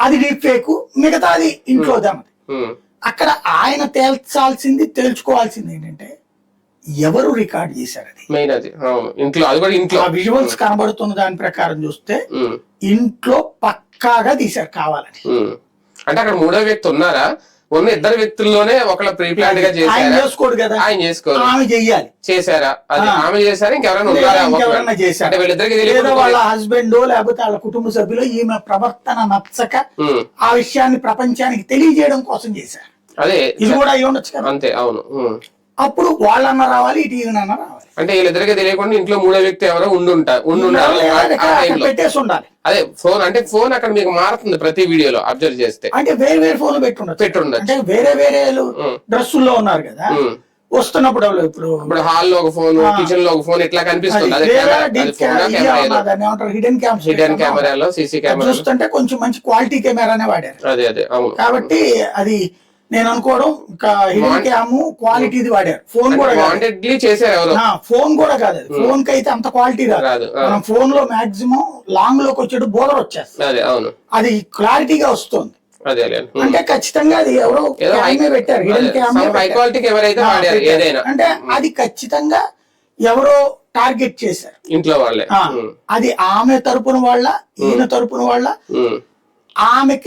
అది deep fake, మిగతాది ఇంట్లోది అన్నది. అక్కడ ఆయన తెలుసుకోవాల్సింది ఏంటంటే ఎవరు రికార్డ్ చేశారు అది. ఆ విజువల్స్ కనబడుతున్న దాని ప్రకారం చూస్తే ఇంట్లో పక్కాగా తీశారు కావాలని. అంటే అక్కడ మూడో వ్యక్తి ఉన్నారా? ఉన్న ఇద్దరు వ్యక్తుల్లోనే ఒకళ్ళ ప్రీ ప్లాన్ గా చేసుకోడు కదా, ఆయన చేసుకోరు, ఆమె చెయ్యాలి. చేశారా? అది ఆమె చేశారా? ఇంకెవరైనా చేశారు? లేదా వాళ్ళ హస్బెండ్ లేకపోతే వాళ్ళ కుటుంబ సభ్యులు ఈమె ప్రవర్తన నచ్చక ఆ విషయాన్ని ప్రపంచానికి తెలియజేయడం కోసం చేశారు. అదే ఇది కూడా అయి ఉండొచ్చు కదా. అంతే, అవును. అప్పుడు వాళ్ళన్న రావాలి, ఇటు ఈయనన్న రావాలి. అంటే వీళ్ళిద్దరికి తెలియకుండా ఇంట్లో మూడో వ్యక్తి ఎవరో పెట్టేసి ఉండాలి. అదే ఫోన్, అంటే ఫోన్ అక్కడ మీకు మారుతుంది ప్రతి వీడియోలో అబ్జర్వ్ చేస్తే. అంటే వేరే ఫోన్ పెట్టుండదు. అంటే వేరే డ్రెస్సుల్లో ఉన్నారు కదా, వస్తున్నప్పుడు ఇప్పుడు హాల్లో ఒక ఫోన్, కిచెన్ లో ఒక ఫోన్ ఇట్లా కనిపిస్తుంది. హిడెన్ కెమెరాలో, సీసీ కెమెరా చూస్తుంటే కొంచెం మంచి క్వాలిటీ కెమెరానే వాడారు. అదే అవును. కాబట్టి అది నేను అనుకోవడం హిడెన్ క్యామ్ క్వాలిటీది వాడారు. ఫోన్ కూడా చేశారు, ఫోన్ కూడా కాదు. ఫోన్ కి అయితే అంత క్వాలిటీ రాదు. మనం ఫోన్ లో మాక్సిమం లాంగ్ లోకి వచ్చేటు బోర్డర్ వచ్చేస్తుంది, అది క్లారిటీగా వస్తుంది. అంటే ఖచ్చితంగా అది ఎవరో పెట్టారు, హిడెన్ క్యామ్ అంటే అది ఖచ్చితంగా ఎవరో టార్గెట్ చేశారు ఇంట్లో వాళ్ళే. అది ఆమె తరపున వాళ్ళ, ఈయన తరపున వాళ్ళ, ఆమెకి